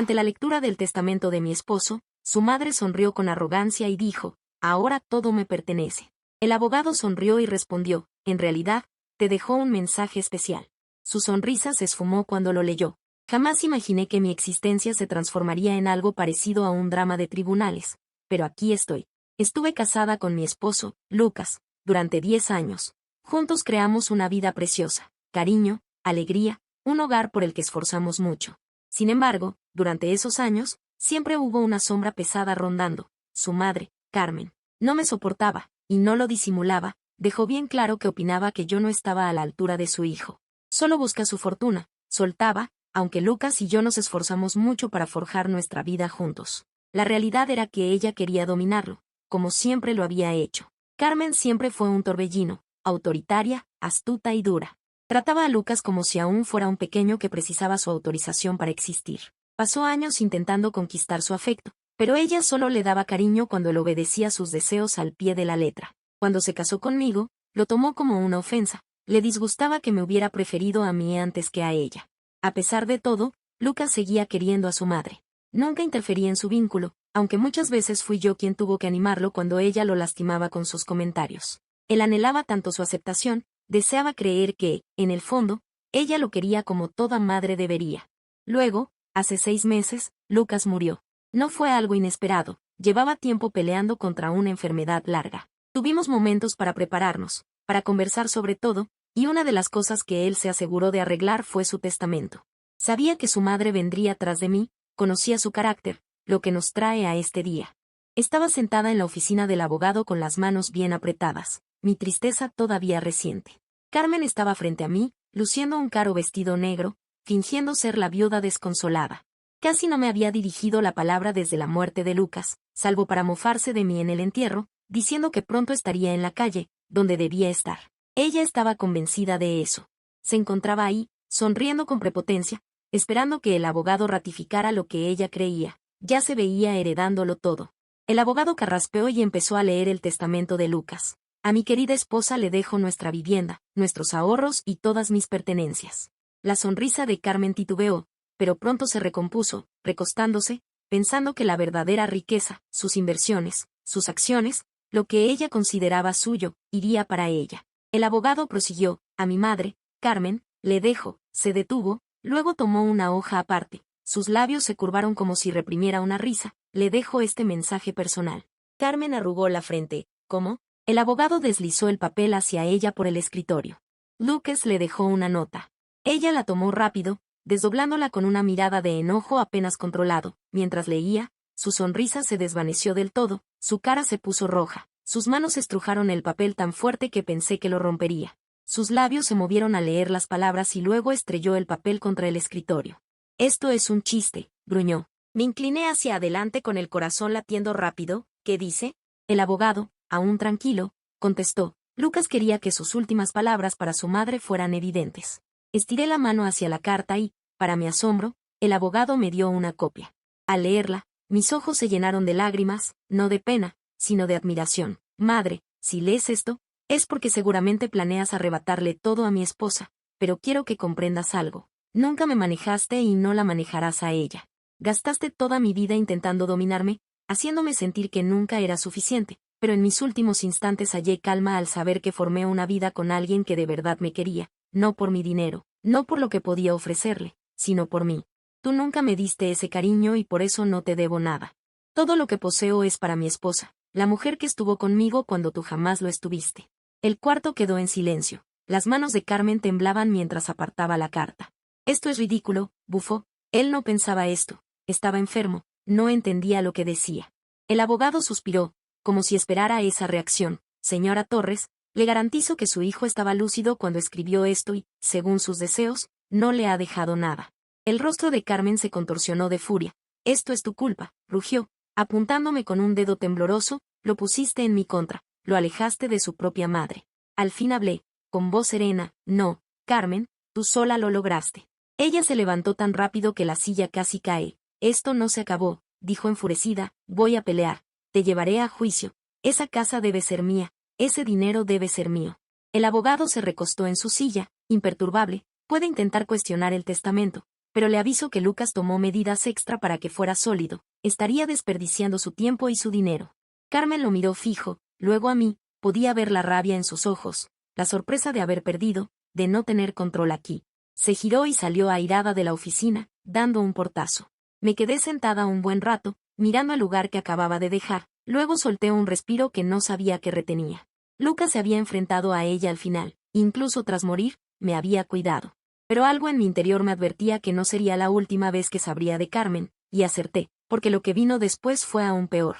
Durante la lectura del testamento de mi esposo, su madre sonrió con arrogancia y dijo, ahora todo me pertenece. El abogado sonrió y respondió, en realidad, te dejó un mensaje especial. Su sonrisa se esfumó cuando lo leyó. Jamás imaginé que mi existencia se transformaría en algo parecido a un drama de tribunales. Pero aquí estoy. Estuve casada con mi esposo, Lucas, durante 10 años. Juntos creamos una vida preciosa, cariño, alegría, un hogar por el que esforzamos mucho. Sin embargo, durante esos años, siempre hubo una sombra pesada rondando. Su madre, Carmen, no me soportaba, y no lo disimulaba, dejó bien claro que opinaba que yo no estaba a la altura de su hijo. Solo busca su fortuna, soltaba, aunque Lucas y yo nos esforzamos mucho para forjar nuestra vida juntos. La realidad era que ella quería dominarlo, como siempre lo había hecho. Carmen siempre fue un torbellino, autoritaria, astuta y dura. Trataba a Lucas como si aún fuera un pequeño que precisaba su autorización para existir. Pasó años intentando conquistar su afecto, pero ella solo le daba cariño cuando él obedecía sus deseos al pie de la letra. Cuando se casó conmigo, lo tomó como una ofensa. Le disgustaba que me hubiera preferido a mí antes que a ella. A pesar de todo, Lucas seguía queriendo a su madre. Nunca interferí en su vínculo, aunque muchas veces fui yo quien tuvo que animarlo cuando ella lo lastimaba con sus comentarios. Él anhelaba tanto su aceptación, deseaba creer que, en el fondo, ella lo quería como toda madre debería. Luego, hace 6 meses, Lucas murió. No fue algo inesperado, llevaba tiempo peleando contra una enfermedad larga. Tuvimos momentos para prepararnos, para conversar sobre todo, y una de las cosas que él se aseguró de arreglar fue su testamento. Sabía que su madre vendría tras de mí, conocía su carácter, lo que nos trae a este día. Estaba sentada en la oficina del abogado con las manos bien apretadas, mi tristeza todavía reciente. Carmen estaba frente a mí, luciendo un caro vestido negro, fingiendo ser la viuda desconsolada. Casi no me había dirigido la palabra desde la muerte de Lucas, salvo para mofarse de mí en el entierro, diciendo que pronto estaría en la calle, donde debía estar. Ella estaba convencida de eso. Se encontraba ahí, sonriendo con prepotencia, esperando que el abogado ratificara lo que ella creía. Ya se veía heredándolo todo. El abogado carraspeó y empezó a leer el testamento de Lucas. A mi querida esposa le dejo nuestra vivienda, nuestros ahorros y todas mis pertenencias. La sonrisa de Carmen titubeó, pero pronto se recompuso, recostándose, pensando que la verdadera riqueza, sus inversiones, sus acciones, lo que ella consideraba suyo, iría para ella. El abogado prosiguió, a mi madre, Carmen, le dejo, se detuvo, luego tomó una hoja aparte, sus labios se curvaron como si reprimiera una risa, le dejo este mensaje personal. Carmen arrugó la frente, ¿cómo? El abogado deslizó el papel hacia ella por el escritorio. Lucas le dejó una nota. Ella la tomó rápido, desdoblándola con una mirada de enojo apenas controlado. Mientras leía, su sonrisa se desvaneció del todo, su cara se puso roja, sus manos estrujaron el papel tan fuerte que pensé que lo rompería. Sus labios se movieron al leer las palabras y luego estrelló el papel contra el escritorio. Esto es un chiste, gruñó. Me incliné hacia adelante con el corazón latiendo rápido. ¿Qué dice? El abogado, aún tranquilo, contestó. Lucas quería que sus últimas palabras para su madre fueran evidentes. Estiré la mano hacia la carta y, para mi asombro, el abogado me dio una copia. Al leerla, mis ojos se llenaron de lágrimas, no de pena, sino de admiración. Madre, si lees esto, es porque seguramente planeas arrebatarle todo a mi esposa, pero quiero que comprendas algo. Nunca me manejaste y no la manejarás a ella. Gastaste toda mi vida intentando dominarme, haciéndome sentir que nunca era suficiente, pero en mis últimos instantes hallé calma al saber que formé una vida con alguien que de verdad me quería, no por mi dinero, no por lo que podía ofrecerle, sino por mí. Tú nunca me diste ese cariño y por eso no te debo nada. Todo lo que poseo es para mi esposa, la mujer que estuvo conmigo cuando tú jamás lo estuviste. El cuarto quedó en silencio. Las manos de Carmen temblaban mientras apartaba la carta. Esto es ridículo, bufó. Él no pensaba esto. Estaba enfermo, no entendía lo que decía. El abogado suspiró, como si esperara esa reacción. Señora Torres, le garantizo que su hijo estaba lúcido cuando escribió esto y, según sus deseos, no le ha dejado nada. El rostro de Carmen se contorsionó de furia. Esto es tu culpa, rugió, apuntándome con un dedo tembloroso, lo pusiste en mi contra, lo alejaste de su propia madre. Al fin hablé, con voz serena, no, Carmen, tú sola lo lograste. Ella se levantó tan rápido que la silla casi cae. Esto no se acabó, dijo enfurecida, voy a pelear, te llevaré a juicio, esa casa debe ser mía, ese dinero debe ser mío. El abogado se recostó en su silla, imperturbable, puede intentar cuestionar el testamento, Pero le aviso que Lucas tomó medidas extra para que fuera sólido, estaría desperdiciando su tiempo y su dinero. Carmen lo miró fijo, luego a mí, podía ver la rabia en sus ojos, la sorpresa de haber perdido, de no tener control aquí. Se giró y salió airada de la oficina, dando un portazo. Me quedé sentada un buen rato, mirando el lugar que acababa de dejar, luego solté un respiro que no sabía que retenía. Lucas se había enfrentado a ella al final, incluso tras morir, me había cuidado. Pero algo en mi interior me advertía que no sería la última vez que sabría de Carmen, y acerté, porque lo que vino después fue aún peor.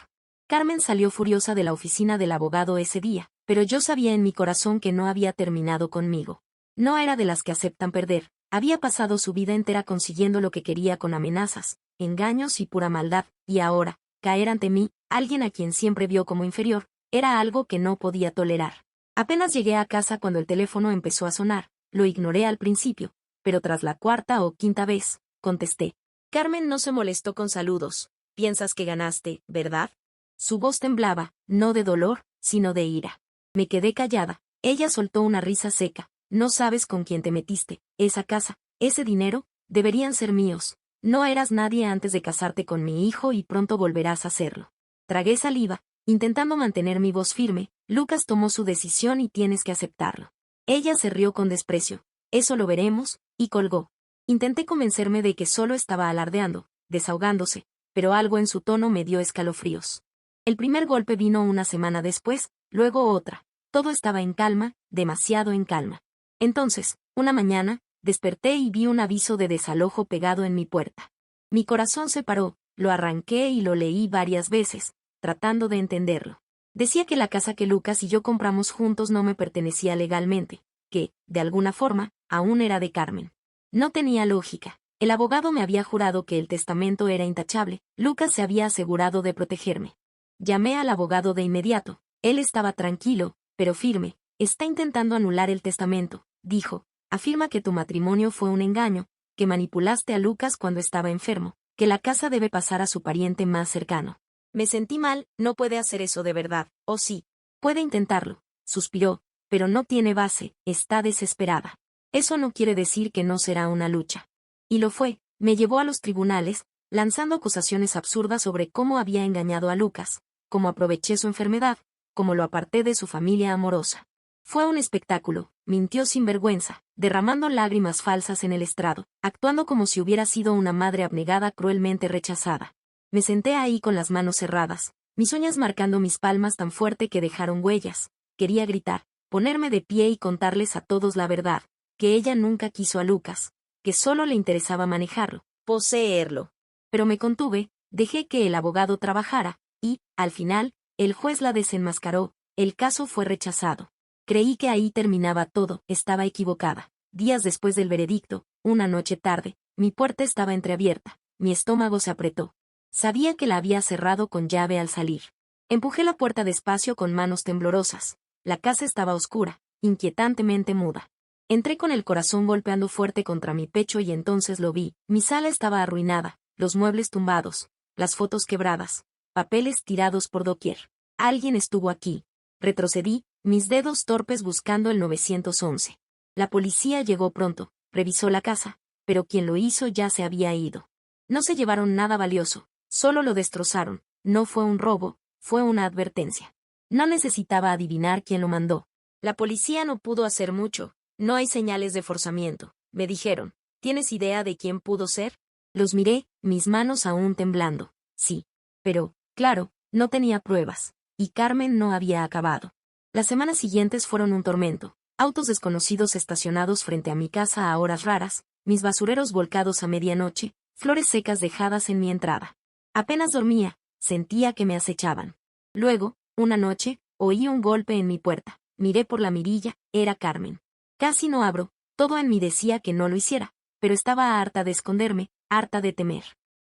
Carmen salió furiosa de la oficina del abogado ese día, pero yo sabía en mi corazón que no había terminado conmigo. No era de las que aceptan perder, había pasado su vida entera consiguiendo lo que quería con amenazas, engaños y pura maldad, y ahora, caer ante mí, alguien a quien siempre vio como inferior, era algo que no podía tolerar. Apenas llegué a casa cuando el teléfono empezó a sonar, lo ignoré al principio, pero tras la cuarta o quinta vez, contesté. Carmen no se molestó con saludos. Piensas que ganaste, ¿verdad? Su voz temblaba, no de dolor, sino de ira. Me quedé callada. Ella soltó una risa seca. No sabes con quién te metiste. Esa casa, ese dinero, deberían ser míos. No eras nadie antes de casarte con mi hijo y pronto volverás a hacerlo. Tragué saliva, intentando mantener mi voz firme. Lucas tomó su decisión y tienes que aceptarlo. Ella se rió con desprecio. Eso lo veremos, y colgó. Intenté convencerme de que solo estaba alardeando, desahogándose, pero algo en su tono me dio escalofríos. El primer golpe vino una semana después, luego otra. Todo estaba en calma, demasiado en calma. Entonces, una mañana, desperté y vi un aviso de desalojo pegado en mi puerta. Mi corazón se paró, lo arranqué y lo leí varias veces, tratando de entenderlo. Decía que la casa que Lucas y yo compramos juntos no me pertenecía legalmente, que, de alguna forma, aún era de Carmen. No tenía lógica. El abogado me había jurado que el testamento era intachable, Lucas se había asegurado de protegerme. Llamé al abogado de inmediato. Él estaba tranquilo, pero firme. Está intentando anular el testamento, dijo. Afirma que tu matrimonio fue un engaño, que manipulaste a Lucas cuando estaba enfermo, que la casa debe pasar a su pariente más cercano. Me sentí mal, no puede hacer eso de verdad, ¿o sí? Puede intentarlo, suspiró, pero no tiene base, está desesperada. Eso no quiere decir que no será una lucha. Y lo fue, me llevó a los tribunales, lanzando acusaciones absurdas sobre cómo había engañado a Lucas, cómo aproveché su enfermedad, cómo lo aparté de su familia amorosa. Fue un espectáculo, mintió sin vergüenza, derramando lágrimas falsas en el estrado, actuando como si hubiera sido una madre abnegada cruelmente rechazada. Me senté ahí con las manos cerradas, mis uñas marcando mis palmas tan fuerte que dejaron huellas. Quería gritar, ponerme de pie y contarles a todos la verdad, que ella nunca quiso a Lucas, que solo le interesaba manejarlo, poseerlo. Pero me contuve, dejé que el abogado trabajara, y, al final, el juez la desenmascaró, el caso fue rechazado. Creí que ahí terminaba todo, estaba equivocada. Días después del veredicto, una noche tarde, mi puerta estaba entreabierta, mi estómago se apretó. Sabía que la había cerrado con llave al salir. Empujé la puerta despacio con manos temblorosas. La casa estaba oscura, inquietantemente muda. Entré con el corazón golpeando fuerte contra mi pecho y entonces lo vi. Mi sala estaba arruinada, los muebles tumbados, las fotos quebradas, papeles tirados por doquier. Alguien estuvo aquí. Retrocedí, mis dedos torpes buscando el 911. La policía llegó pronto, revisó la casa, pero quien lo hizo ya se había ido. No se llevaron nada valioso, solo lo destrozaron. No fue un robo, fue una advertencia. No necesitaba adivinar quién lo mandó. La policía no pudo hacer mucho. No hay señales de forzamiento, me dijeron. ¿Tienes idea de quién pudo ser? Los miré, mis manos aún temblando. Sí. Pero, claro, no tenía pruebas. Y Carmen no había acabado. Las semanas siguientes fueron un tormento. Autos desconocidos estacionados frente a mi casa a horas raras, mis basureros volcados a medianoche, flores secas dejadas en mi entrada. Apenas dormía, sentía que me acechaban. Luego, una noche, oí un golpe en mi puerta. Miré por la mirilla, era Carmen. Casi no abro, todo en mí decía que no lo hiciera, pero estaba harta de esconderme, harta de temer.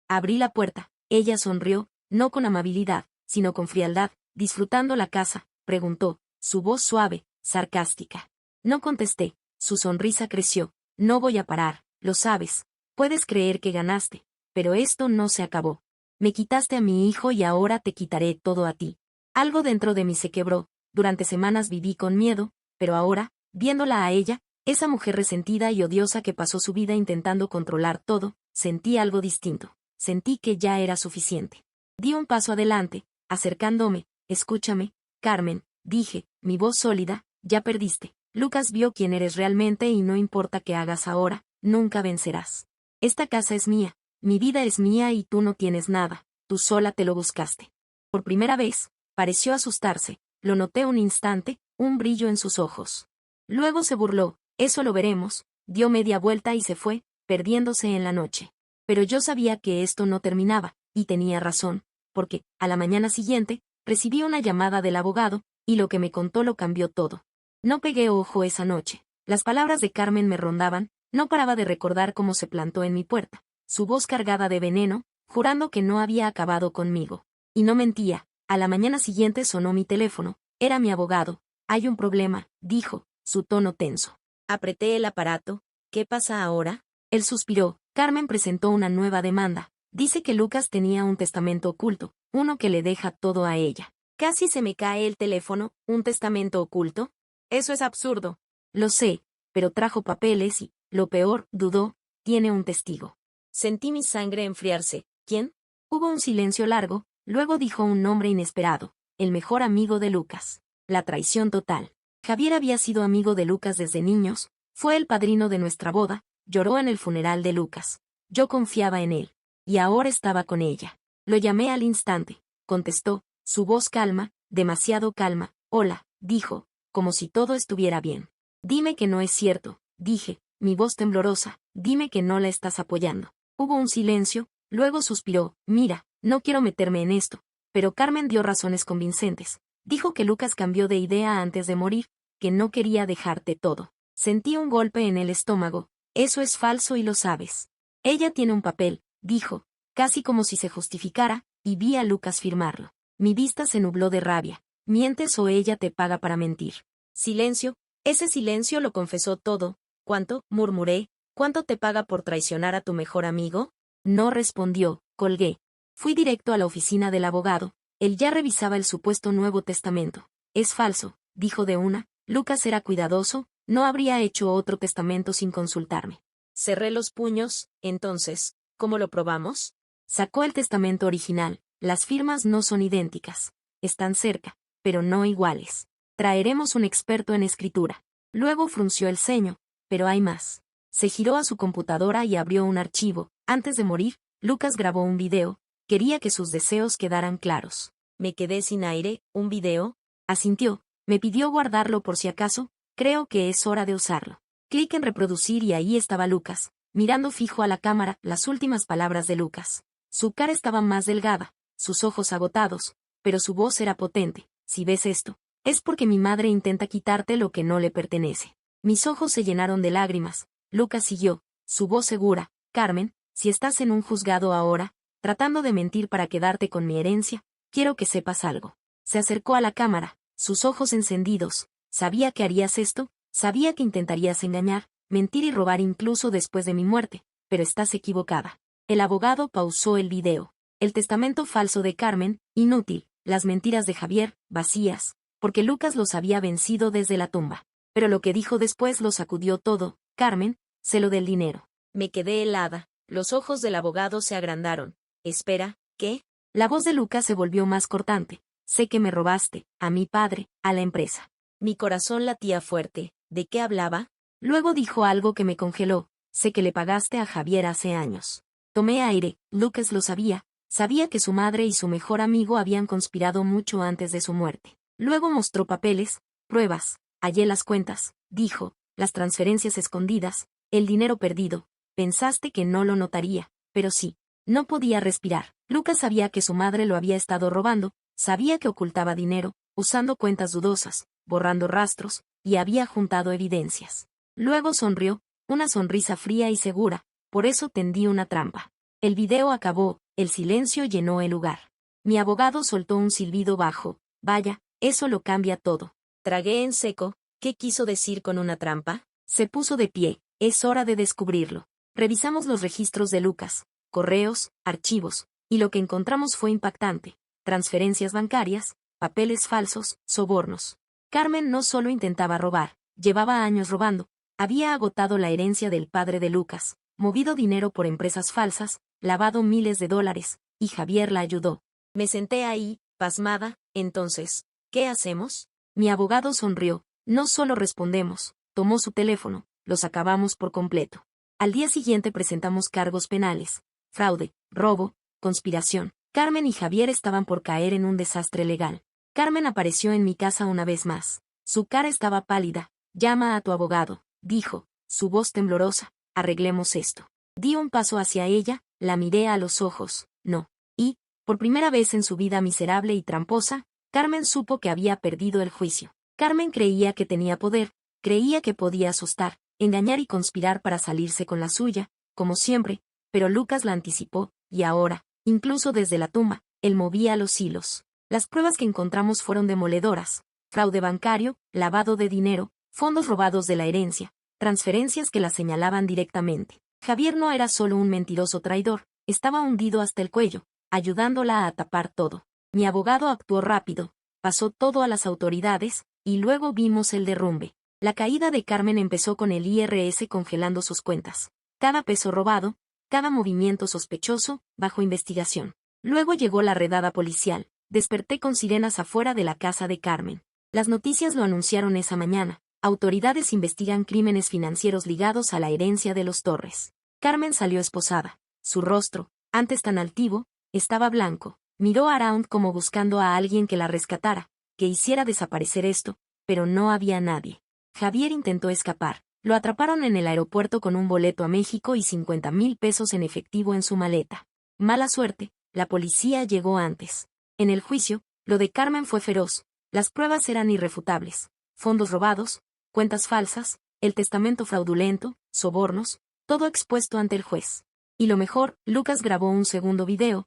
Abrí la puerta, ella sonrió, no con amabilidad, sino con frialdad, disfrutando la casa, preguntó, su voz suave, sarcástica. No contesté, su sonrisa creció, no voy a parar, lo sabes, puedes creer que ganaste, pero esto no se acabó. Me quitaste a mi hijo y ahora te quitaré todo a ti. Algo dentro de mí se quebró, durante semanas viví con miedo, pero ahora, viéndola a ella, Esa mujer resentida y odiosa que pasó su vida intentando controlar todo, sentí algo distinto. Sentí que ya era suficiente. Di un paso adelante, acercándome. Escúchame, Carmen, dije, mi voz sólida, ya perdiste. Lucas vio quién eres realmente y no importa qué hagas ahora, nunca vencerás. Esta casa es mía, mi vida es mía y tú no tienes nada, tú sola te lo buscaste. Por primera vez, pareció asustarse, lo noté un instante, un brillo en sus ojos. Luego se burló, eso lo veremos, dio media vuelta y se fue, perdiéndose en la noche. Pero yo sabía que esto no terminaba, y tenía razón, porque, a la mañana siguiente, recibí una llamada del abogado, y lo que me contó lo cambió todo. No pegué ojo esa noche. Las palabras de Carmen me rondaban, no paraba de recordar cómo se plantó en mi puerta, su voz cargada de veneno, jurando que no había acabado conmigo. Y no mentía, a la mañana siguiente sonó mi teléfono, era mi abogado. Hay un problema, dijo, su tono tenso. Apreté el aparato. ¿Qué pasa ahora? Él suspiró. Carmen presentó una nueva demanda. Dice que Lucas tenía un testamento oculto, uno que le deja todo a ella. Casi se me cae el teléfono. ¿Un testamento oculto? Eso es absurdo. Lo sé, pero trajo papeles y, lo peor, dudó, tiene un testigo. Sentí mi sangre enfriarse. ¿Quién? Hubo un silencio largo, luego dijo un nombre inesperado, el mejor amigo de Lucas. La traición total. Javier había sido amigo de Lucas desde niños, fue el padrino de nuestra boda, lloró en el funeral de Lucas. Yo confiaba en él. Y ahora estaba con ella. Lo llamé al instante. Contestó, su voz calma, demasiado calma. Hola, dijo, como si todo estuviera bien. Dime que no es cierto, dije, mi voz temblorosa, dime que no la estás apoyando. Hubo un silencio, luego suspiró, mira, no quiero meterme en esto, pero Carmen dio razones convincentes. Dijo que Lucas cambió de idea antes de morir, que no quería dejarte todo. Sentí un golpe en el estómago, eso es falso y lo sabes. Ella tiene un papel, dijo, casi como si se justificara, y vi a Lucas firmarlo. Mi vista se nubló de rabia. ¿Mientes o ella te paga para mentir? Silencio. Ese silencio lo confesó todo. ¿Cuánto? Murmuré. ¿Cuánto te paga por traicionar a tu mejor amigo? No respondió. Colgué. Fui directo a la oficina del abogado. Él ya revisaba el supuesto Nuevo Testamento. Es falso, dijo de una. Lucas era cuidadoso, no habría hecho otro testamento sin consultarme. Cerré los puños. Entonces, ¿cómo lo probamos? Sacó el testamento original. Las firmas no son idénticas. Están cerca, pero no iguales. Traeremos un experto en escritura. Luego frunció el ceño, pero hay más. Se giró a su computadora y abrió un archivo. Antes de morir, Lucas grabó un video. Quería que sus deseos quedaran claros. Me quedé sin aire. ¿Un video? Asintió. Me pidió guardarlo por si acaso. Creo que es hora de usarlo. Clic en reproducir y ahí estaba Lucas, mirando fijo a la cámara. Las últimas palabras de Lucas. Su cara estaba más delgada, sus ojos agotados, pero su voz era potente. Si ves esto, es porque mi madre intenta quitarte lo que no le pertenece. Mis ojos se llenaron de lágrimas. Lucas siguió, su voz segura. Carmen, si estás en un juzgado ahora, tratando de mentir para quedarte con mi herencia, quiero que sepas algo. Se acercó a la cámara, sus ojos encendidos. Sabía que harías esto, sabía que intentarías engañar, mentir y robar incluso después de mi muerte, pero estás equivocada. El abogado pausó el video. El testamento falso de Carmen, inútil. Las mentiras de Javier, vacías, porque Lucas los había vencido desde la tumba. Pero lo que dijo después lo sacudió todo. Carmen, sé lo del dinero. Me quedé helada. Los ojos del abogado se agrandaron. Espera, ¿qué? La voz de Lucas se volvió más cortante. Sé que me robaste, a mi padre, a la empresa. Mi corazón latía fuerte. ¿De qué hablaba? Luego dijo algo que me congeló. Sé que le pagaste a Javier hace años. Tomé aire. Lucas lo sabía. Sabía que su madre y su mejor amigo habían conspirado mucho antes de su muerte. Luego mostró papeles, pruebas. Hallé las cuentas, dijo, las transferencias escondidas, el dinero perdido. Pensaste que no lo notaría, pero sí. No podía respirar. Lucas sabía que su madre lo había estado robando, sabía que ocultaba dinero, usando cuentas dudosas, borrando rastros, y había juntado evidencias. Luego sonrió, una sonrisa fría y segura. Por eso tendí una trampa. El video acabó, el silencio llenó el lugar. Mi abogado soltó un silbido bajo. Vaya, eso lo cambia todo. Tragué en seco. ¿Qué quiso decir con una trampa? Se puso de pie. Es hora de descubrirlo. Revisamos los registros de Lucas, correos, archivos, y lo que encontramos fue impactante. Transferencias bancarias, papeles falsos, sobornos. Carmen no solo intentaba robar, llevaba años robando. Había agotado la herencia del padre de Lucas, movido dinero por empresas falsas, lavado miles de dólares, y Javier la ayudó. Me senté ahí, pasmada. Entonces, ¿qué hacemos? Mi abogado sonrió. No solo respondemos. Tomó su teléfono. Los acabamos por completo. Al día siguiente presentamos cargos penales. Fraude, robo, conspiración. Carmen y Javier estaban por caer en un desastre legal. Carmen apareció en mi casa una vez más. Su cara estaba pálida. Llama a tu abogado, dijo, su voz temblorosa. Arreglemos esto. Di un paso hacia ella, la miré a los ojos. No. Y, por primera vez en su vida miserable y tramposa, Carmen supo que había perdido el juicio. Carmen creía que tenía poder, creía que podía asustar, engañar y conspirar para salirse con la suya, como siempre, pero Lucas la anticipó, y ahora, incluso desde la tumba, él movía los hilos. Las pruebas que encontramos fueron demoledoras. Fraude bancario, lavado de dinero, fondos robados de la herencia, transferencias que la señalaban directamente. Javier no era solo un mentiroso traidor, estaba hundido hasta el cuello, ayudándola a tapar todo. Mi abogado actuó rápido, pasó todo a las autoridades, y luego vimos el derrumbe. La caída de Carmen empezó con el IRS congelando sus cuentas. Cada peso robado, cada movimiento sospechoso, bajo investigación. Luego llegó la redada policial. Desperté con sirenas afuera de la casa de Carmen. Las noticias lo anunciaron esa mañana. Autoridades investigan crímenes financieros ligados a la herencia de los Torres. Carmen salió esposada. Su rostro, antes tan altivo, estaba blanco. Miró around como buscando a alguien que la rescatara, que hiciera desaparecer esto, pero no había nadie. Javier intentó escapar. Lo atraparon en el aeropuerto con un boleto a México y 50,000 pesos en efectivo en su maleta. Mala suerte, la policía llegó antes. En el juicio, lo de Carmen fue feroz. Las pruebas eran irrefutables. Fondos robados, cuentas falsas, el testamento fraudulento, sobornos, todo expuesto ante el juez. Y lo mejor, Lucas grabó un segundo video,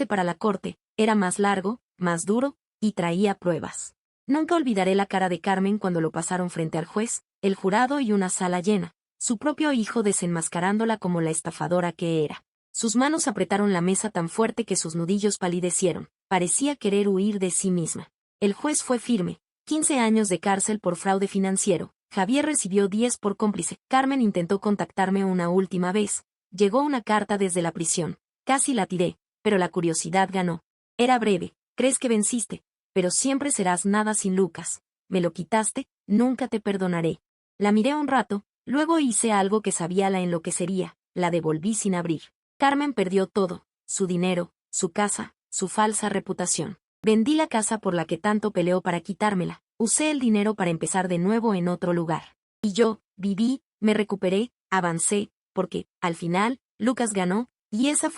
para la corte, era más largo, más duro, y traía pruebas. Nunca olvidaré la cara de Carmen cuando lo pasaron frente al juez, el jurado y una sala llena, su propio hijo desenmascarándola como la estafadora que era. Sus manos apretaron la mesa tan fuerte que sus nudillos palidecieron, parecía querer huir de sí misma. El juez fue firme, 15 años de cárcel por fraude financiero. Javier recibió 10 por cómplice. Carmen intentó contactarme una última vez. Llegó una carta desde la prisión. Casi la tiré, pero la curiosidad ganó. Era breve. Crees que venciste, pero siempre serás nada sin Lucas. Me lo quitaste, nunca te perdonaré. La miré un rato, luego hice algo que sabía la enloquecería. La devolví sin abrir. Carmen perdió todo, su dinero, su casa, su falsa reputación. Vendí la casa por la que tanto peleó para quitármela. Usé el dinero para empezar de nuevo en otro lugar. Y yo, viví, me recuperé, avancé, porque, al final, Lucas ganó, y esa fue